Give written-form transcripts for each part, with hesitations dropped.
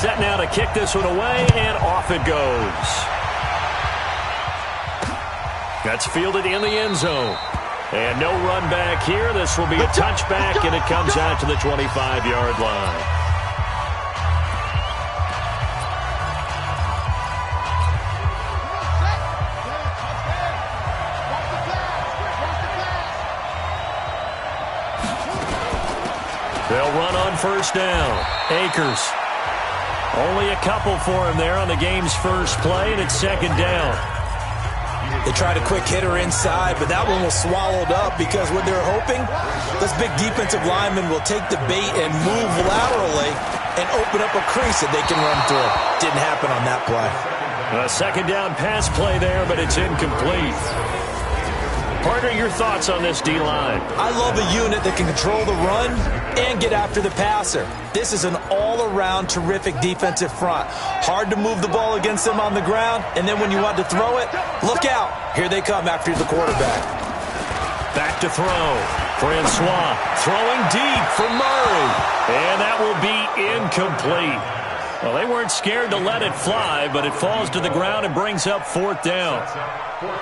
set now to kick this one away, and off it goes. That's fielded in the end zone. And no run back here. This will be a touchback, and it comes out to the 25-yard line. They'll run on first down. Akers. Only a couple for him there on the game's first play, and it's second down. They tried a quick hitter inside, but that one was swallowed up because what they're hoping, this big defensive lineman will take the bait and move laterally and open up a crease that they can run through. Didn't happen on that play. A second down pass play there, but it's incomplete. Partner, your thoughts on this D-line? I love a unit that can control the run and get after the passer. This is an all-around terrific defensive front. Hard to move the ball against them on the ground, and then when you want to throw it, look out. Here they come after the quarterback. Back to throw. Francois throwing deep for Murray, and that will be incomplete. Well, they weren't scared to let it fly, but it falls to the ground and brings up fourth down.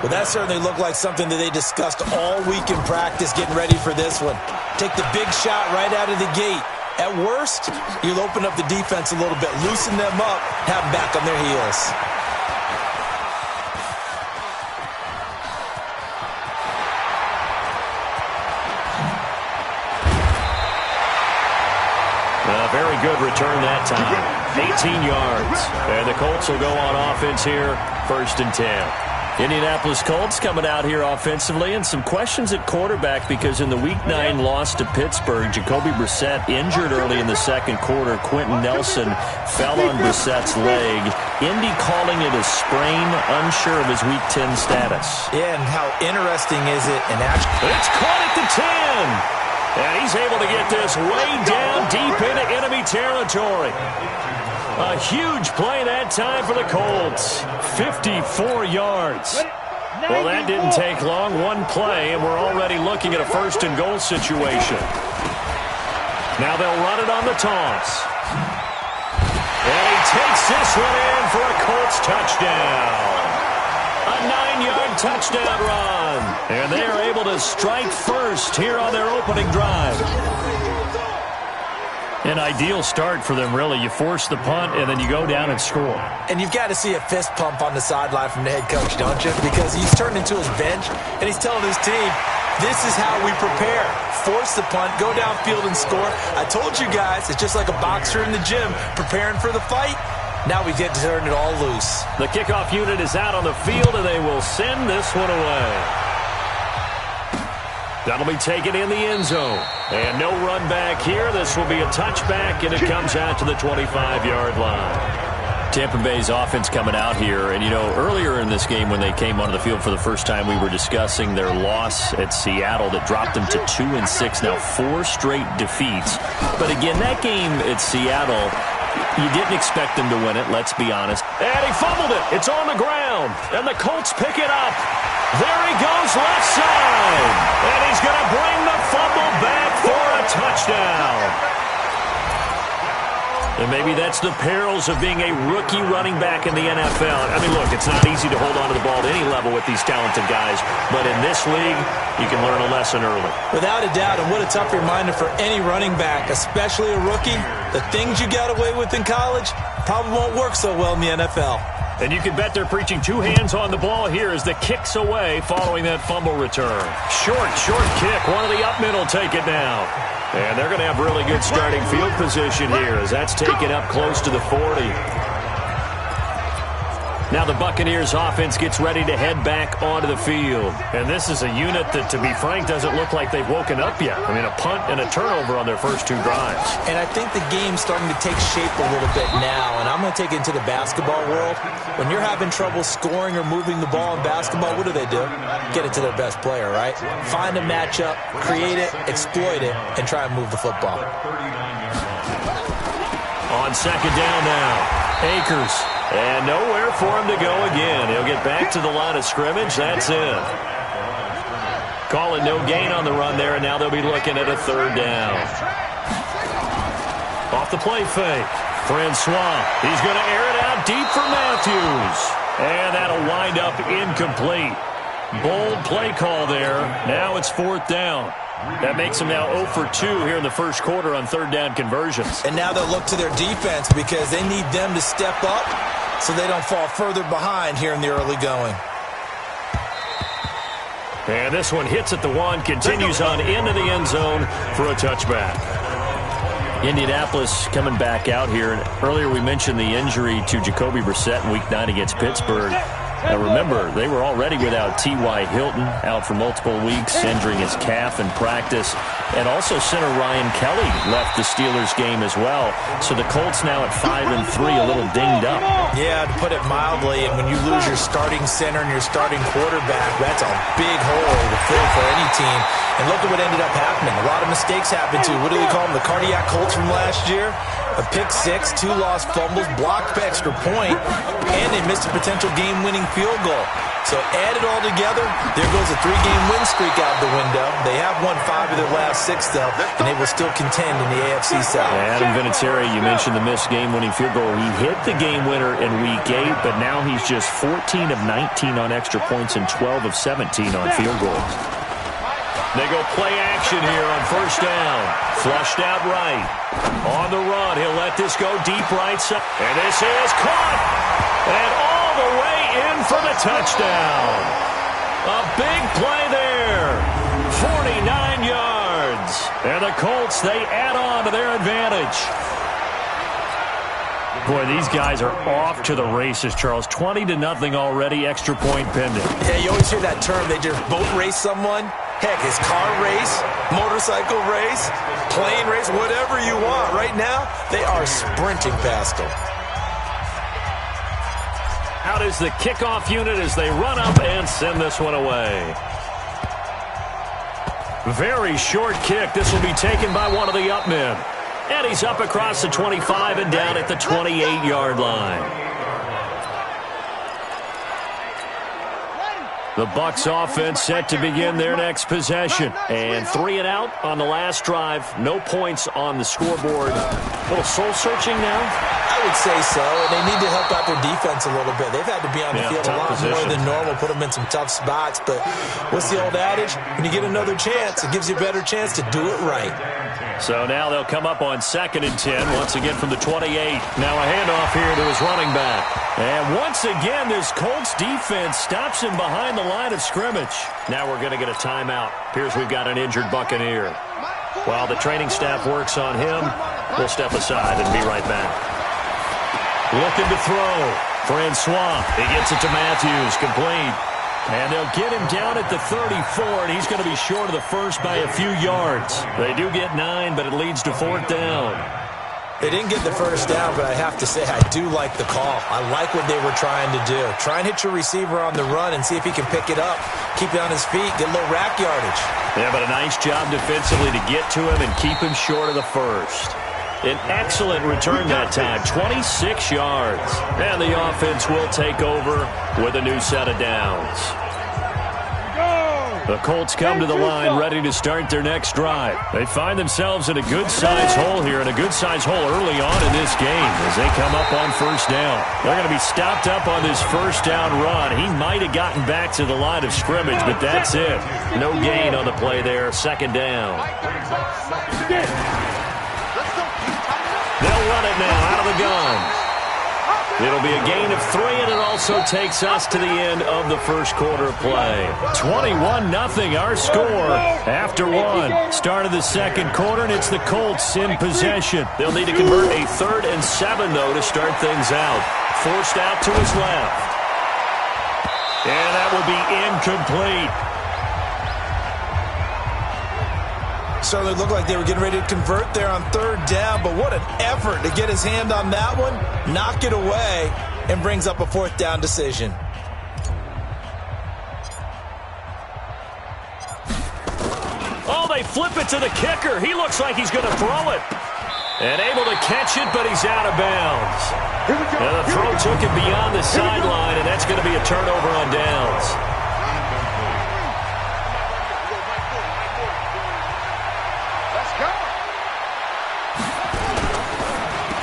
Well, that certainly looked like something that they discussed all week in practice getting ready for this one. Take the big shot right out of the gate. At worst, you'll open up the defense a little bit, loosen them up, have them back on their heels. Very good return that time. 18 yards. And the Colts will go on offense here, 1st and 10. Indianapolis Colts coming out here offensively, and some questions at quarterback because in the Week 9 loss to Pittsburgh, Jacoby Brissett injured early in the second quarter. Quentin Nelson fell on Brissett's leg. Indy calling it a sprain, unsure of his Week 10 status. Yeah, and how interesting is it? It's caught at the 10. And he's able to get this way down deep into enemy territory. A huge play that time for the Colts. 54 yards. Well, that didn't take long. One play, and we're already looking at a 1st and goal situation. Now they'll run it on the toss. And he takes this one in for a Colts touchdown. A 9-yard touchdown run. And they are able to strike first here on their opening drive. An ideal start for them, really. You force the punt, and then you go down and score. And you've got to see a fist pump on the sideline from the head coach, don't you? Because he's turned into his bench, and he's telling his team, this is how we prepare. Force the punt, go downfield and score. I told you guys, it's just like a boxer in the gym preparing for the fight. Now we get to turn it all loose. The kickoff unit is out on the field, and they will send this one away. That'll be taken in the end zone. And no run back here. This will be a touchback, and it comes out to the 25-yard line. Tampa Bay's offense coming out here. And, you know, earlier in this game when they came onto the field for the first time, we were discussing their loss at Seattle that dropped them to 2-6. Now 4 straight defeats. But, again, that game at Seattle, you didn't expect them to win it, let's be honest. And he fumbled it. It's on the ground. And the Colts pick it up. There he goes left side. And he's going to bring the fumble back for a touchdown. And maybe that's the perils of being a rookie running back in the NFL. I mean, look, it's not easy to hold on to the ball at any level with these talented guys. But in this league, you can learn a lesson early. Without a doubt, and what a tough reminder for any running back, especially a rookie. The things you got away with in college probably won't work so well in the NFL. And you can bet they're preaching 2 hands on the ball here as the kick's away following that fumble return. Short kick. One of the up middle take it down. And they're going to have really good starting field position here as that's taken up close to the 40. Now the Buccaneers offense gets ready to head back onto the field. And this is a unit that, to be frank, doesn't look like they've woken up yet. I mean, a punt and a turnover on their first 2 drives. And I think the game's starting to take shape a little bit now. And I'm going to take it into the basketball world. When you're having trouble scoring or moving the ball in basketball, what do? Get it to their best player, right? Find a matchup, create it, exploit it, and try and move the football. On second down now, Akers. And nowhere for him to go again. He'll get back to the line of scrimmage. That's it. Calling no gain on the run there, and now they'll be looking at a 3rd down. Off the play fake. Francois, he's going to air it out deep for Matthews. And that'll wind up incomplete. Bold play call there. Now it's 4th down. That makes them now 0 for 2 here in the first quarter on 3rd down conversions. And now they'll look to their defense because they need them to step up so they don't fall further behind here in the early going. And this one hits at the 1, continues on into the end zone for a touchback. Indianapolis coming back out here. And earlier we mentioned the injury to Jacoby Brissett in Week 9 against Pittsburgh. Now remember, they were already without T.Y. Hilton, out for multiple weeks, injuring his calf in practice. And also center Ryan Kelly left the Steelers game as well. So the Colts now at 5-3, a little dinged up. Yeah, to put it mildly, and when you lose your starting center and your starting quarterback, that's a big hole to fill for any team. And look at what ended up happening. A lot of mistakes happened too. What do we call them? The cardiac Colts from last year? A pick 6, 2 lost fumbles, blocked extra point, and they missed a potential game-winning field goal. So add it all together, there goes a 3-game win streak out the window. They have won 5 of their last 6, though, and they will still contend in the AFC South. Adam Vinatieri, you mentioned the missed game-winning field goal. He hit the game winner in Week 8, but now he's just 14 of 19 on extra points and 12 of 17 on field goals. They go play action here on 1st down. Flushed out right. On the run, he'll let this go deep right side. And this is caught. And all the way in for the touchdown. A big play there. 49 yards. And the Colts, they add on to their advantage. Boy, these guys are off to the races, Charles. 20-0 already, extra point pending. Yeah, you always hear that term, they just boat race someone. Heck, it's car race, motorcycle race, plane race, whatever you want. Right now, they are sprinting past them. Out is the kickoff unit as they run up and send this one away. Very short kick. This will be taken by one of the up men. And he's up across the 25 and down at the 28-yard line. The Bucs offense set to begin their next possession. And 3 and out on the last drive. No points on the scoreboard. A little soul-searching now? I would say so, and they need to help out their defense a little bit. They've had to be on the field a lot more than normal, put them in some tough spots. But what's the old adage? When you get another chance, it gives you a better chance to do it right. So now they'll come up on 2nd and 10, once again from the 28. Now a handoff here to his running back. And once again, this Colts defense stops him behind the line of scrimmage. Now we're going to get a timeout. Appears we've got an injured Buccaneer. While the training staff works on him, we'll step aside and be right back. Looking to throw. Francois, he gets it to Matthews, complete. And they'll get him down at the 34, and he's going to be short of the first by a few yards. They do get 9, but it leads to 4th down. They didn't get the first down, but I have to say I do like the call. I like what they were trying to do. Try and hit your receiver on the run and see if he can pick it up, keep it on his feet, get a little rack yardage. Yeah, but a nice job defensively to get to him and keep him short of the first. An excellent return that time, 26 yards. And the offense will take over with a new set of downs. The Colts come to the line ready to start their next drive. They find themselves in a good-sized hole here, and a good-sized hole early on in this game as they come up on 1st down. They're going to be stopped up on this 1st down run. He might have gotten back to the line of scrimmage, but that's it. No gain on the play there, 2nd down. They'll run it now out of the gun. It'll be a gain of 3, and it also takes us to the end of the first quarter of play. 21-0 our score after 1. Start of the second quarter, and it's the Colts in possession. They'll need to convert a 3rd and 7, though, to start things out. Forced out to his left. And that will be incomplete. Certainly looked like they were getting ready to convert there on 3rd down, but what an effort to get his hand on that one, knock it away, and brings up a 4th down decision. Oh, they flip it to the kicker. He looks like he's going to throw it. And able to catch it, but he's out of bounds. Now the throw took him beyond the sideline, and that's going to be a turnover on downs.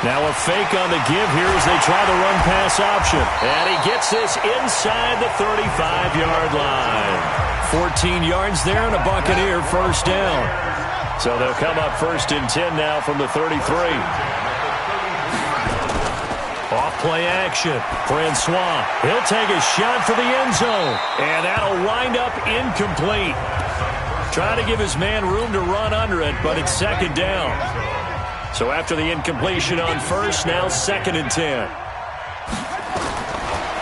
Now a fake on the give here as they try the run-pass option. And he gets this inside the 35-yard line. 14 yards there and a Buccaneer first down. So they'll come up 1st and 10 now from the 33. Off play action. Francois. He'll take a shot for the end zone. And that'll wind up incomplete. Trying to give his man room to run under it, but it's 2nd down. So after the incompletion on 1st, now 2nd and 10.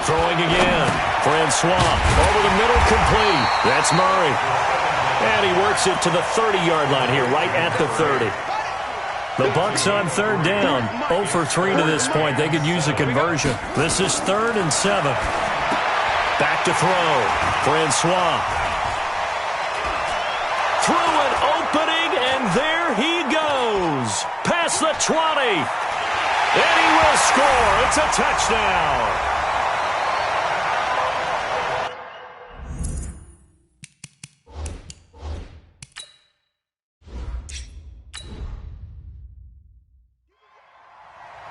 Throwing again. Francois over the middle, complete. That's Murray. And he works it to the 30-yard line here, right at the 30. The Bucs on 3rd down. 0 for 3 to this point. They could use a conversion. This is 3rd and 7. Back to throw. Francois. Through an opening, and there he goes. Past the 20. And he will score. It's a touchdown.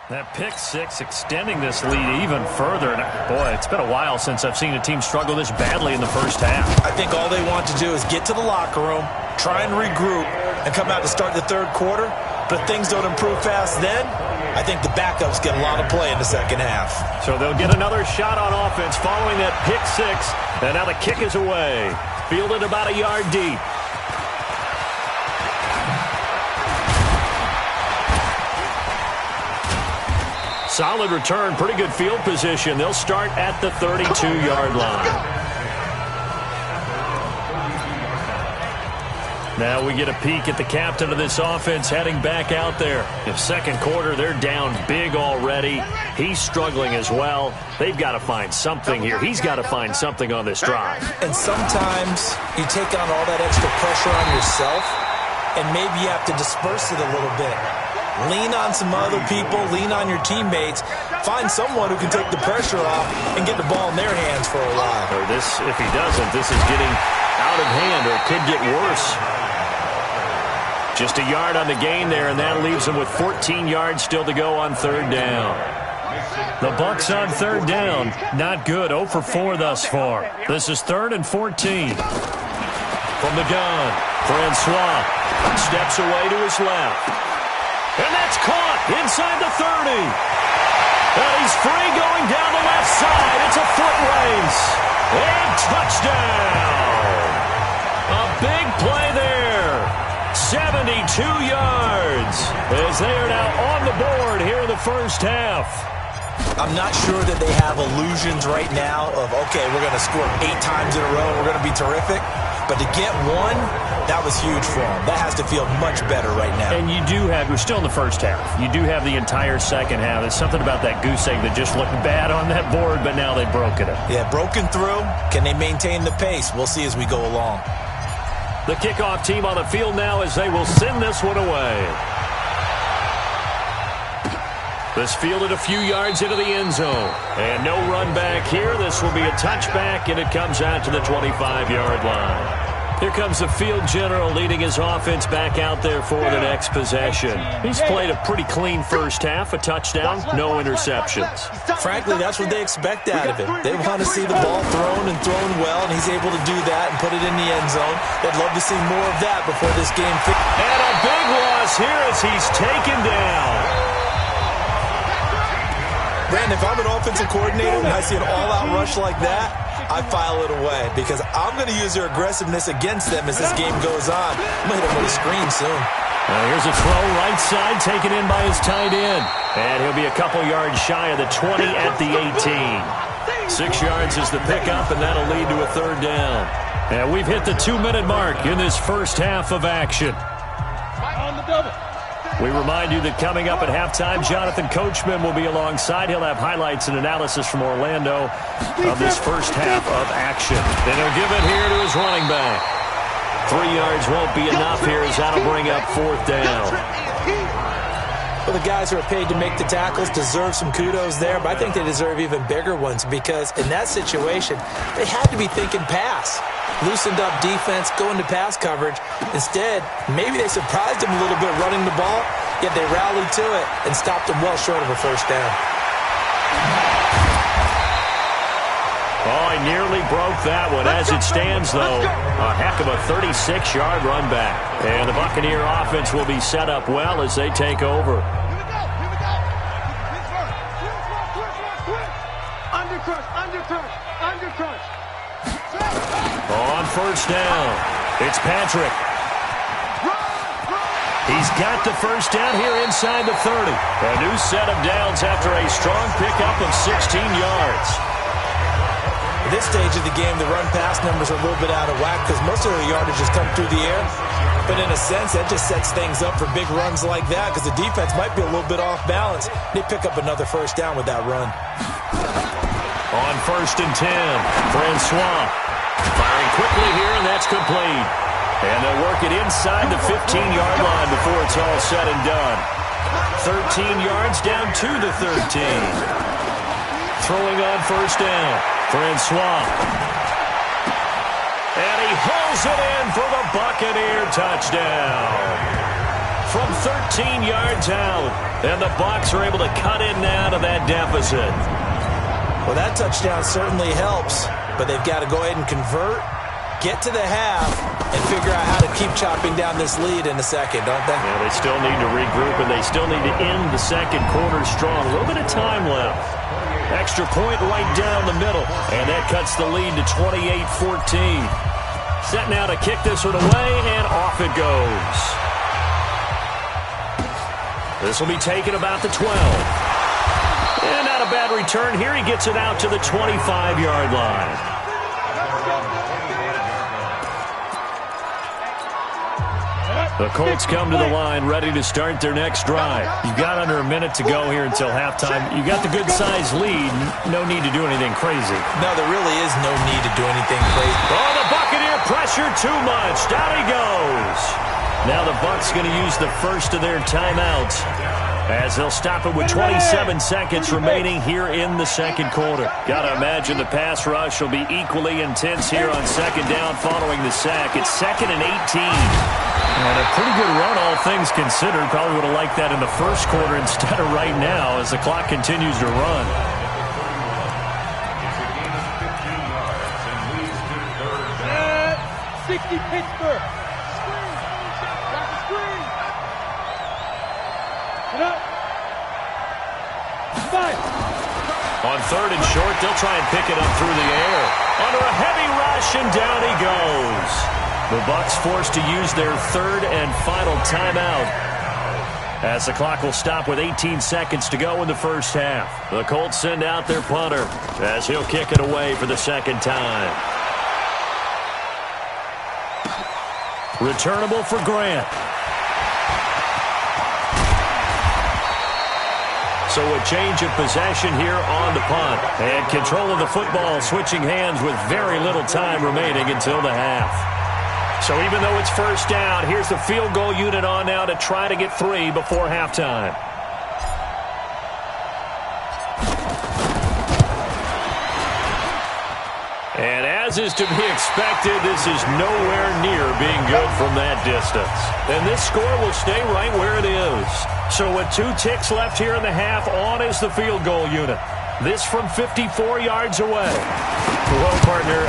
That pick six extending this lead even further. And boy, it's been a while since I've seen a team struggle this badly in the first half. I think all they want to do is get to the locker room, try and regroup, and come out to start the 3rd quarter. But if things don't improve fast then, I think the backups get a lot of play in the 2nd half. So they'll get another shot on offense following that pick six. And now the kick is away. Fielded about a yard deep. Solid return, pretty good field position. They'll start at the 32-yard line. Now we get a peek at the captain of this offense heading back out there. In 2nd quarter, they're down big already. He's struggling as well. They've got to find something here. He's got to find something on this drive. And sometimes you take on all that extra pressure on yourself, and maybe you have to disperse it a little bit. Lean on some other people, lean on your teammates. Find someone who can take the pressure off and get the ball in their hands for a while. Or this, if he doesn't, this is getting out of hand, or it could get worse. Just a yard on the gain there, and that leaves them with 14 yards still to go on 3rd down. The Bucs on 3rd down. Not good. 0 for 4 thus far. This is 3rd and 14. From the gun, Francois steps away to his left. And that's caught inside the 30. And he's free going down the left side. It's a foot race. And touchdown. A big play there. 72 yards as they are now on the board here in the first half. I'm not sure that they have illusions right now of, okay, we're going to score 8 times in a row. We're going to be terrific. But to get one, that was huge for them. That has to feel much better right now. And you do have, we're still in the first half. You do have the entire 2nd half. There's something about that goose egg that just looked bad on that board, but now they've broken it. Yeah, broken through. Can they maintain the pace? We'll see as we go along. The kickoff team on the field now as they will send this one away. This fielded a few yards into the end zone. And no run back here. This will be a touchback, and it comes out to the 25-yard line. Here comes the field general leading his offense back out there for the next possession. He's played a pretty clean first half, a touchdown, no interceptions. Frankly, that's what they expect out of him. They want to see the ball thrown and thrown well, and he's able to do that and put it in the end zone. They'd love to see more of that before this game. And a big loss here as he's taken down. Brandon, if I'm an offensive coordinator and I see an all-out rush like that, I file it away because I'm going to use their aggressiveness against them as this game goes on. I'm going to hit them with a screen soon. Here's a throw right side taken in by his tight end. And he'll be a couple yards shy of the 20 at the 18. 6 yards is the pickup, and that'll lead to a 3rd down. And we've hit the 2-minute mark in this first half of action. We remind you that coming up at halftime, Jonathan Coachman will be alongside. He'll have highlights and analysis from Orlando of this first half of action. Then he'll give it here to his running back. 3 yards won't be enough here as that'll bring up 4th down. Well, the guys who are paid to make the tackles deserve some kudos there, but I think they deserve even bigger ones because in that situation, they had to be thinking pass. Loosened up defense, going to pass coverage. Instead, maybe they surprised him a little bit running the ball, yet they rallied to it and stopped them well short of a first down. Oh, he nearly broke that one. As it stands, though, a heck of a 36-yard run back. And the Buccaneer offense will be set up well as they take over. On first down, it's Patrick. He's got the first down here inside the 30. A new set of downs after a strong pickup of 16 yards. At this stage of the game, the run-pass numbers are a little bit out of whack because most of their yardage has come through the air. But in a sense, that just sets things up for big runs like that because the defense might be a little bit off balance. They pick up another first down with that run. On first and 10, Francois firing quickly here, and that's complete. And they'll work it inside the 15-yard line before it's all said and done. 13 yards down to the 13. Throwing on first down, Francois. And he hauls it in for the Buccaneer touchdown. From 13 yards out, and the Bucs are able to cut in now to that deficit. Well, that touchdown certainly helps, but they've got to go ahead and convert, get to the half, and figure out how to keep chopping down this lead in the second, don't they? Yeah, they still need to regroup, and they still need to end the second quarter strong. A little bit of time left. Extra point right down the middle, and that cuts the lead to 28-14. Set now to kick this one away, and off it goes. This will be taken about the 12. And not a bad return here. He gets it out to the 25-yard line. The Colts come to the line ready to start their next drive. You've got under a minute to go here until halftime. You got the good-sized lead. No need to do anything crazy. No, there really is no need to do anything crazy. Oh, the Buccaneer pressure too much. Down he goes. Now the Bucs going to use the first of their timeouts as they'll stop it with 27 seconds remaining here in the second quarter. Got to imagine the pass rush will be equally intense here on second down following the sack. It's 2nd and 18. And a pretty good run, all things considered. Probably would have liked that in the first quarter instead of right now as the clock continues to run. At 60 Pittsburgh. Screen. Get up. Five. On third and short, they'll try and pick it up through the air. Under a heavy rush, and down he goes. The Bucs forced to use their third and final timeout as the clock will stop with 18 seconds to go in the first half. The Colts send out their punter as he'll kick it away for the second time. Returnable for Grant. So a change of possession here on the punt. And control of the football switching hands with very little time remaining until the half. So even though it's first down, here's the field goal unit on now to try to get 3 before halftime. And as is to be expected, this is nowhere near being good from that distance. And this score will stay right where it is. So with 2 ticks left here in the half, on is the field goal unit. This from 54 yards away. Well, partner,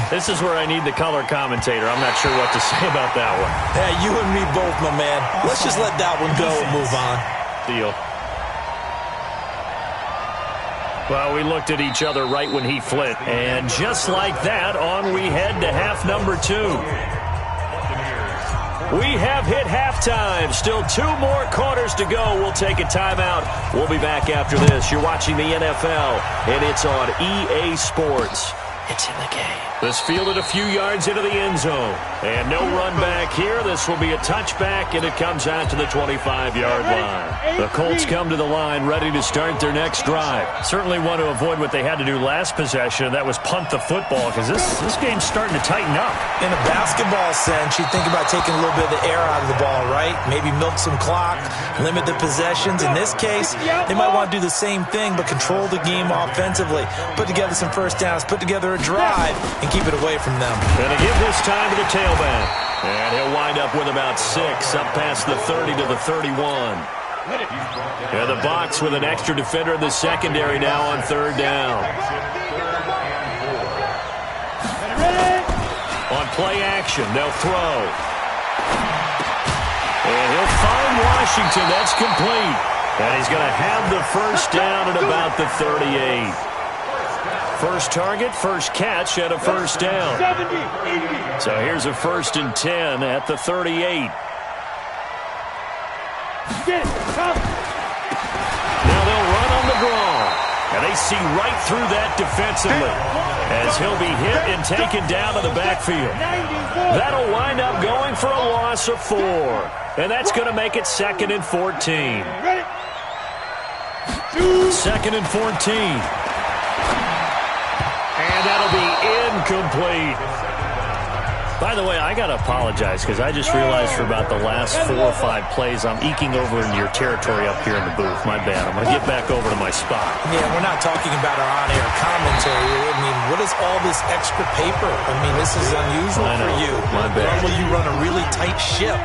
this is where I need the color commentator. I'm not sure what to say about that one. Yeah, you and me both, my man. Let's just let that one go and move on. Deal. Well, we looked at each other right when he flipped. And just like that, on we head to half number 2. We have hit halftime. Still 2 more quarters to go. We'll take a timeout. We'll be back after this. You're watching the NFL, and it's on EA Sports. It's in the game. This fielded a few yards into the end zone. And no run back here. This will be a touchback, and it comes out to the 25-yard line. The Colts come to the line ready to start their next drive. Certainly want to avoid what they had to do last possession. That was punt the football because this game's starting to tighten up. In a basketball sense, you think about taking a little bit of the air out of the ball, right? Maybe milk some clock, limit the possessions. In this case, they might want to do the same thing but control the game offensively. Put together some first downs, put together a drive, and keep it away from them. Going to give this time to the tailback. And he'll wind up with about 6, up past the 30 to the 31. And the Bucs with an extra defender in the secondary now on third down. On play action, they'll throw. And he'll find Washington. That's complete. And he's going to have the first down at about the 38. First target, first catch, and a first down. So here's a 1st and 10 at the 38. Now they'll run on the draw. And they see right through that defensively as he'll be hit and taken down to the backfield. That'll wind up going for a loss of 4. And that's going to make it 2nd and 14. 2nd and 14. And that'll be incomplete. By the way, I got to apologize because I just realized for about the last 4 or 5 plays I'm eking over into your territory up here in the booth. My bad. I'm going to get back over to my spot. Yeah, we're not talking about our on-air commentary. I mean, what is all this extra paper? I mean, this is unusual for you. My bad. Normally you run a really tight ship.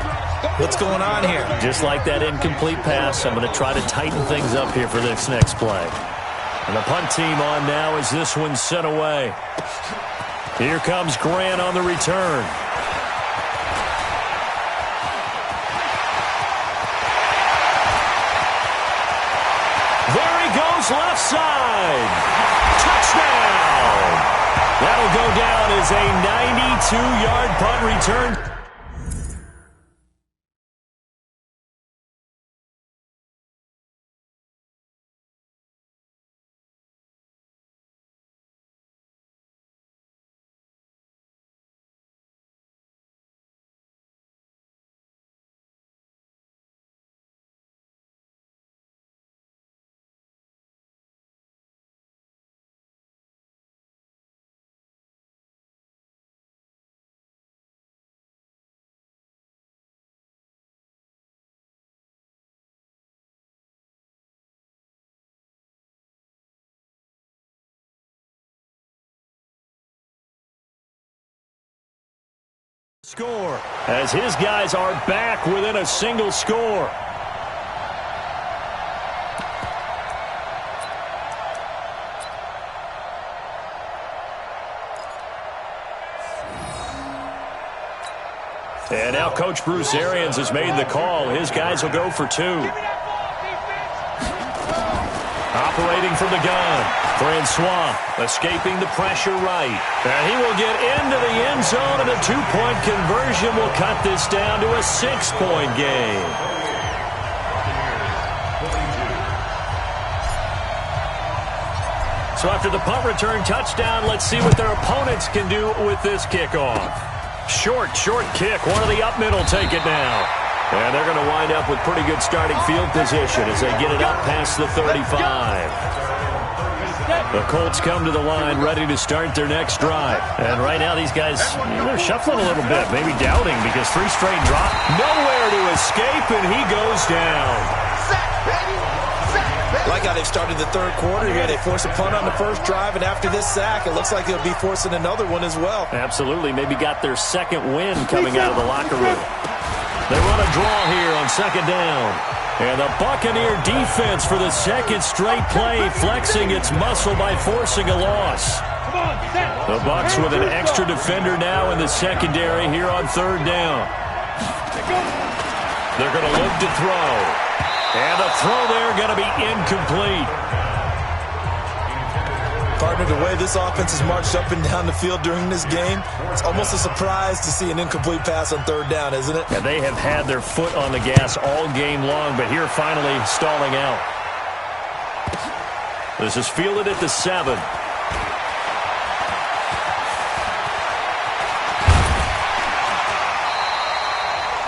What's going on here? Just like that incomplete pass, I'm going to try to tighten things up here for this next play. And the punt team on now as this one's sent away. Here comes Grant on the return. There he goes, left side. Touchdown! That'll go down as a 92-yard punt return. Score as his guys are back within a single score. And now Coach Bruce Arians has made the call. His guys will go for 2. Operating from the gun. Francois escaping the pressure right. And he will get into the end zone, and a 2-point conversion will cut this down to a 6-point game. So after the punt return touchdown, let's see what their opponents can do with this kickoff. Short kick. One of the up middle take it now. And they're going to wind up with pretty good starting field position as they get it up past the 35. The Colts come to the line ready to start their next drive. And right now these guys, they're shuffling a little bit, maybe doubting because 3 straight drop. Nowhere to escape, and he goes down. Like how they've started the third quarter here. They force a punt on the first drive, and after this sack, it looks like they'll be forcing another one as well. Absolutely. Maybe got their second win coming out of the locker room. They run a draw here on 2nd down. And the Buccaneer defense for the second straight play, flexing its muscle by forcing a loss. The Bucs with an extra defender now in the secondary here on 3rd down. They're going to look to throw. And the throw there going to be incomplete. Partner, the way this offense has marched up and down the field during this game, it's almost a surprise to see an incomplete pass on 3rd down, isn't it? And they have had their foot on the gas all game long, but here finally stalling out. This is fielded at the 7.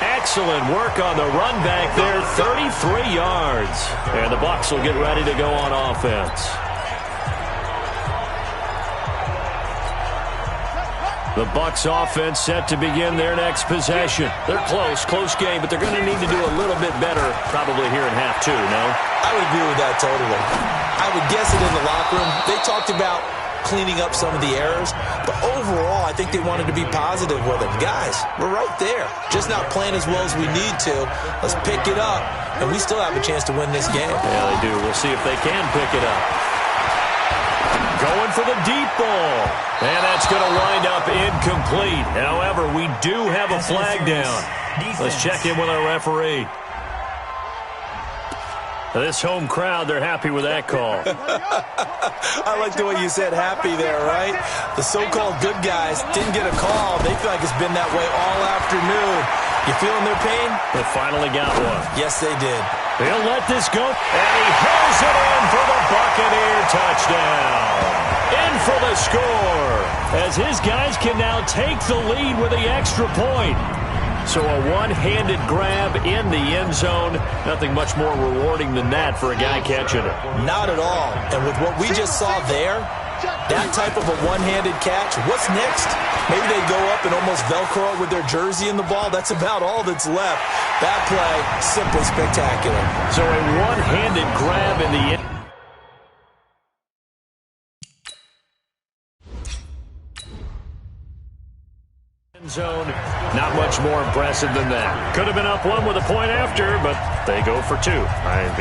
Excellent work on the run back there, 33 yards. And the Bucs will get ready to go on offense. The Bucs offense set to begin their next possession. They're close game, but they're going to need to do a little bit better probably here in half 2, no? I would agree with that totally. I would guess it in the locker room. They talked about cleaning up some of the errors. But overall, I think they wanted to be positive with it. Guys, we're right there. Just not playing as well as we need to. Let's pick it up, and we still have a chance to win this game. Yeah, they do. We'll see if they can pick it up. Going for the deep ball. And that's going to wind up incomplete. However, we do have a flag down. Let's check in with our referee. This home crowd, they're happy with that call. I like the way you said happy there, right? The so-called good guys didn't get a call. They feel like it's been that way all afternoon. You feeling their pain? They finally got one. Yes, they did. He'll let this go, and he hauls it in for the Buccaneer touchdown. In for the score, as his guys can now take the lead with the extra point. So a one-handed grab in the end zone. Nothing much more rewarding than that for a guy catching it. Not at all. And with what we just saw there, that type of a one-handed catch, what's next? Maybe they go up and almost Velcro it with their jersey in the ball. That's about all that's left. That play, simply spectacular. So a one-handed grab in the end zone. Not much more impressive than that. Could have been up one with a point after, but they go for two.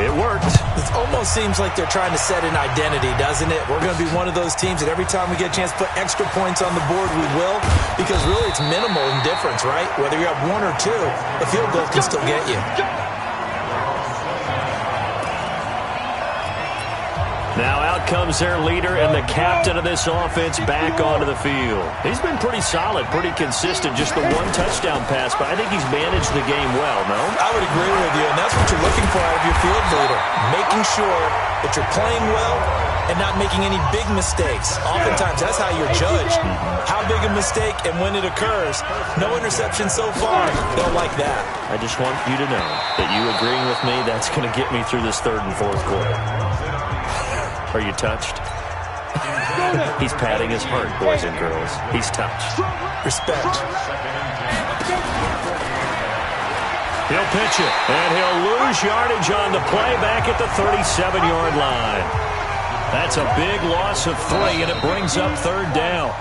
It worked. It almost seems like they're trying to set an identity, doesn't it? We're going to be one of those teams that every time we get a chance to put extra points on the board, we will. Because really it's minimal in difference, right? Whether you have one or two, a field goal can still get you. Now out comes their leader and the captain of this offense back onto the field. He's been pretty solid, pretty consistent, just the one touchdown pass, but I think he's managed the game well, no? I would agree with you, and that's what you're looking for out of your field leader. Making sure that you're playing well and not making any big mistakes. Oftentimes, that's how you're judged. How big a mistake and when it occurs. No interception so far. Don't like that. I just want you to know that you agreeing with me, that's going to get me through this third and fourth quarter. Are you touched? He's patting his heart, boys and girls. He's touched. Respect. He'll pitch it, and he'll lose yardage on the play back at the 37-yard line. That's a big loss of 3, and it brings up third down.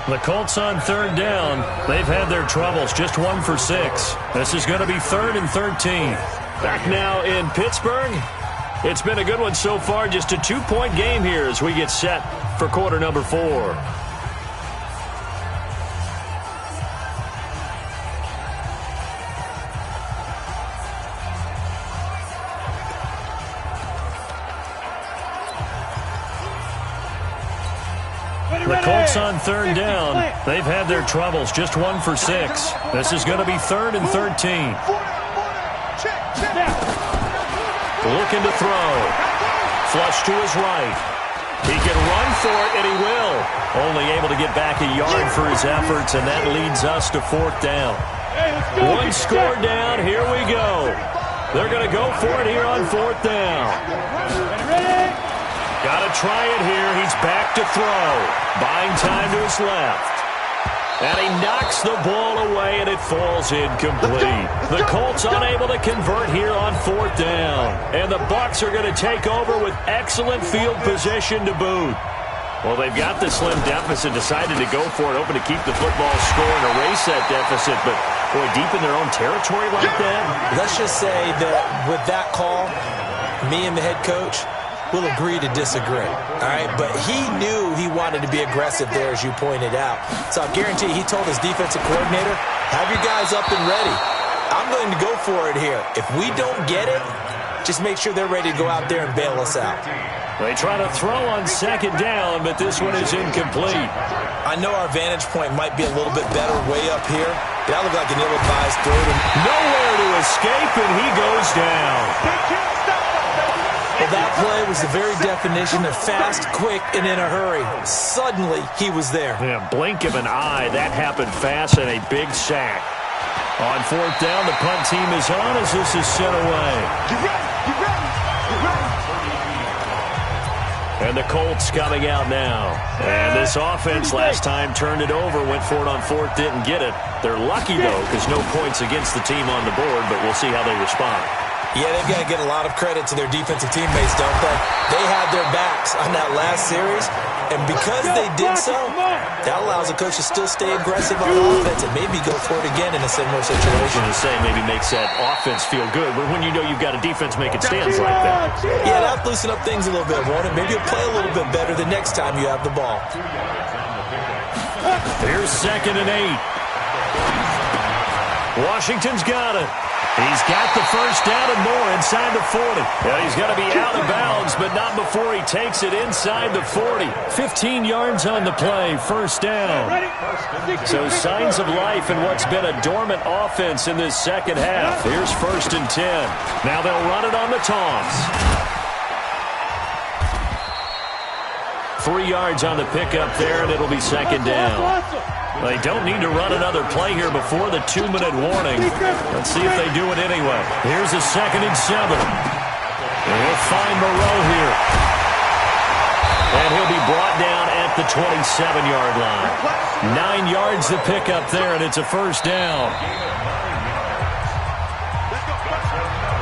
The Colts on third down. They've had their troubles, just 1 for 6. This is going to be 3rd and 13. Back now in Pittsburgh. It's been a good one so far, just a 2-point game here as we get set for quarter number 4. The Colts on third down. They've had their troubles, just 1 for 6. This is going to be 3rd and 13. Looking to throw. Flush to his right. He can run for it, and he will. Only able to get back a yard for his efforts, and that leads us to 4th down. One score down. Here we go. They're going to go for it here on 4th down. Got to try it here. He's back to throw. Buying time to his left. And he knocks the ball away, and it falls incomplete. The Colts unable to convert here on 4th down. And the Bucs are going to take over with excellent field position to boot. Well, they've got the slim deficit, decided to go for it, hoping to keep the football score and erase that deficit. But, boy, deep in their own territory like that. Let's just say that with that call, me and the head coach will agree to disagree, all right? But he knew he wanted to be aggressive there, as you pointed out. So I guarantee he told his defensive coordinator, have your guys up and ready. I'm going to go for it here. If we don't get it, just make sure they're ready to go out there and bail us out. They try to throw on 2nd down, but this one is incomplete. I know our vantage point might be a little bit better way up here, but that looked like an ill-advised throw. Nowhere to escape, and he goes down. Well, that play was the very definition of fast, quick, and in a hurry. Suddenly, he was there. Yeah, blink of an eye. That happened fast and a big sack. On 4th down, the punt team is on as this is sent away. And the Colts coming out now. And this offense last time turned it over, went for it on 4th, didn't get it. They're lucky, though, because no points against the team on the board, but we'll see how they respond. Yeah, they've got to get a lot of credit to their defensive teammates, don't they? They had their backs on that last series, and because they did so, that allows a coach to still stay aggressive on offense and maybe go for it again in a similar situation. I was going to say maybe makes that offense feel good, but when you know you've got a defense making stands like that. Yeah, that'll loosen up things a little bit, won't it? Maybe you'll play a little bit better the next time you have the ball. Here's 2nd and 8. Washington's got it. He's got the first down and more inside the 40. Yeah, he's going to be out of bounds, but not before he takes it inside the 40. 15 yards on the play, first down. So signs of life in what's been a dormant offense in this second half. Here's 1st and 10. Now they'll run it on the toss. 3 yards on the pickup there, and it'll be 2nd down. They don't need to run another play here before the 2-minute warning. Let's see if they do it anyway. Here's a 2nd and 7. And he'll find Moreau here. And he'll be brought down at the 27-yard line. 9 yards to pick up there, and it's a first down.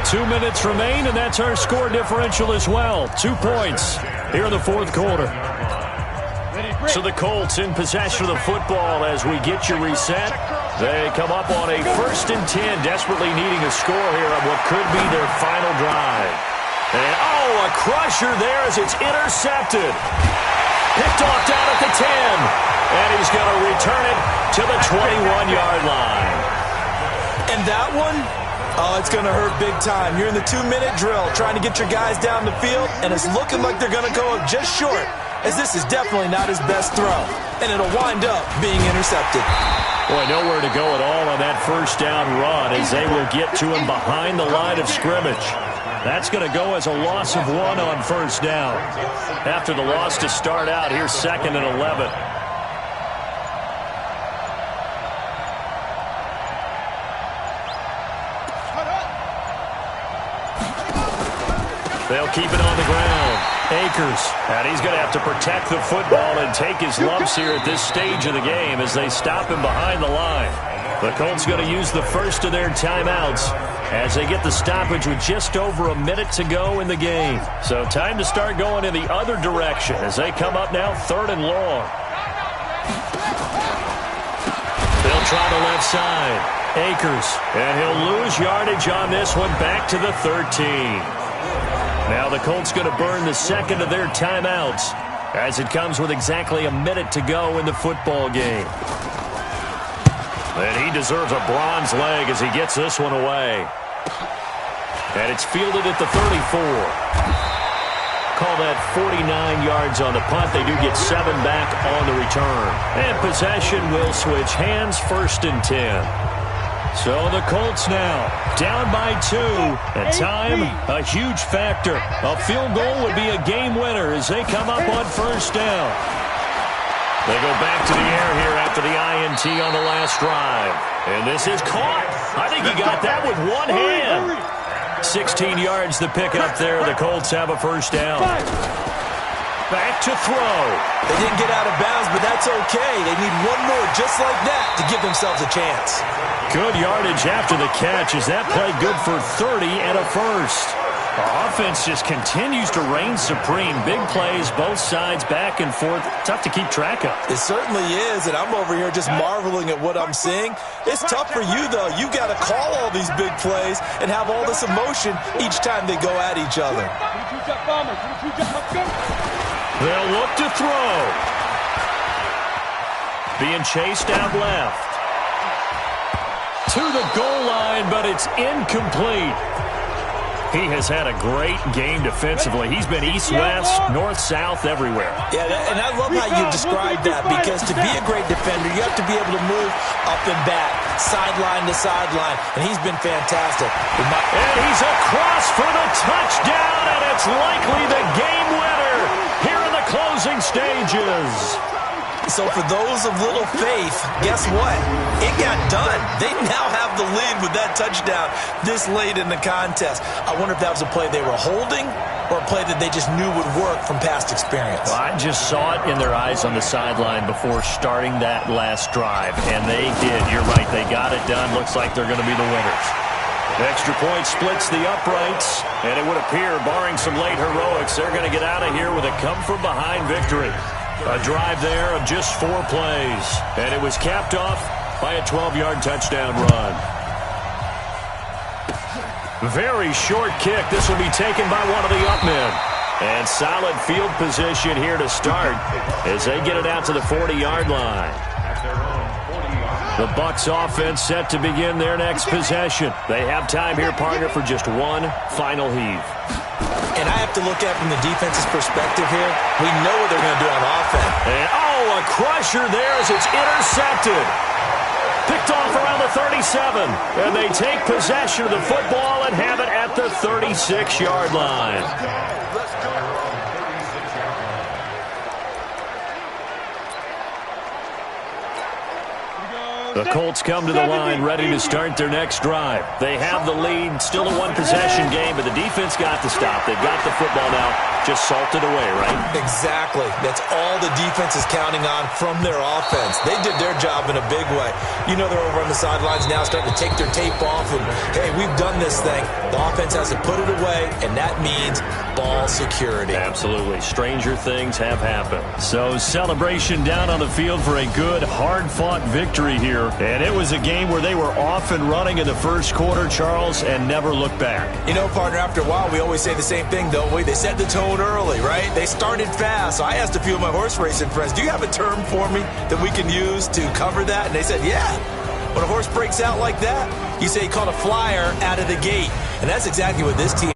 2 minutes remain, and that's our score differential as well. 2 points here in the fourth quarter. So the Colts in possession of the football as we get you reset. They come up on a 1st and 10, desperately needing a score here on what could be their final drive. And, oh, a crusher there as it's intercepted. Picked off down at the 10. And he's going to return it to the 21-yard line. And that one, oh, it's going to hurt big time. You're in the 2-minute drill trying to get your guys down the field, and it's looking like they're going to go up just short, as this is definitely not his best throw, and it'll wind up being intercepted. Boy, nowhere to go at all on that first down run as they will get to him behind the line of scrimmage. That's going to go as a loss of 1 on first down. After the loss to start out, here's 2nd and 11. They'll keep it on the ground. Akers, and he's going to have to protect the football and take his lumps here at this stage of the game as they stop him behind the line. The Colts going to use the first of their timeouts as they get the stoppage with just over a minute to go in the game. So time to start going in the other direction as they come up now 3rd and long. They'll try the left side. Akers, and he'll lose yardage on this one back to the 13. Now the Colts going to burn the 2nd of their timeouts as it comes with exactly a minute to go in the football game. And he deserves a bronze leg as he gets this one away. And it's fielded at the 34. Call that 49 yards on the punt. They do get 7 back on the return. And possession will switch hands, 1st and 10. So the Colts now down by 2, and time a huge factor. A field goal would be a game winner as they come up on first down. They go back to the air here after the INT on the last drive. And this is caught. I think he got that with one hand. 16 yards to pick up there. The Colts have a first down. Back to throw. They didn't get out of bounds, but that's okay. They need one more just like that to give themselves a chance. Good yardage after the catch as that play good for 30 and a first. The offense just continues to reign supreme. Big plays, both sides, back and forth. Tough to keep track of. It certainly is, and I'm over here just marveling at what I'm seeing. It's tough for you, though. You got to call all these big plays and have all this emotion each time they go at each other. They'll look to throw. Being chased out left. To the goal line, but it's incomplete. He has had a great game defensively. He's been east-west, north-south, everywhere. Yeah, and I love how you described that, because to be a great defender, you have to be able to move up and back, sideline to sideline, and he's been fantastic. And he's across for the touchdown, and it's likely the game winner here in the closing stages. So for those of little faith, guess what? It got done. They now have the lead with that touchdown this late in the contest. I wonder if that was a play they were holding or a play that they just knew would work from past experience. Well, I just saw it in their eyes on the sideline before starting that last drive, and they did. You're right. They got it done. Looks like they're going to be the winners. Extra point splits the uprights, and it would appear, barring some late heroics, they're going to get out of here with a come-from-behind victory. A drive there of just 4 plays, and it was capped off by a 12-yard touchdown run. Very short kick. This will be taken by one of the up men. And solid field position here to start as they get it out to the 40-yard line. The Bucs offense set to begin their next possession. They have time here, partner, for just one final heave. And I have to look at it from the defense's perspective here. We know what they're going to do on offense. And, a crusher there as it's intercepted. Picked off around the 37. And they take possession of the football and have it at the 36-yard line. The Colts come to the line ready to start their next drive. They have the lead, still a one-possession game, but the defense got to stop. They've got the football now, just salted away, right? Exactly. That's all the defense is counting on from their offense. They did their job in a big way. You know they're over on the sidelines now starting to take their tape off, and, hey, we've done this thing. The offense has to put it away, and that means ball security. Absolutely. Stranger things have happened. So celebration down on the field for a good, hard-fought victory here. And it was a game where they were off and running in the first quarter, Charles, and never looked back. You know, partner, after a while, we always say the same thing, don't we? They set the tone early, right? They started fast. So I asked a few of my horse racing friends, do you have a term for me that we can use to cover that? And they said, yeah. When a horse breaks out like that, you say he caught a flyer out of the gate. And that's exactly what this team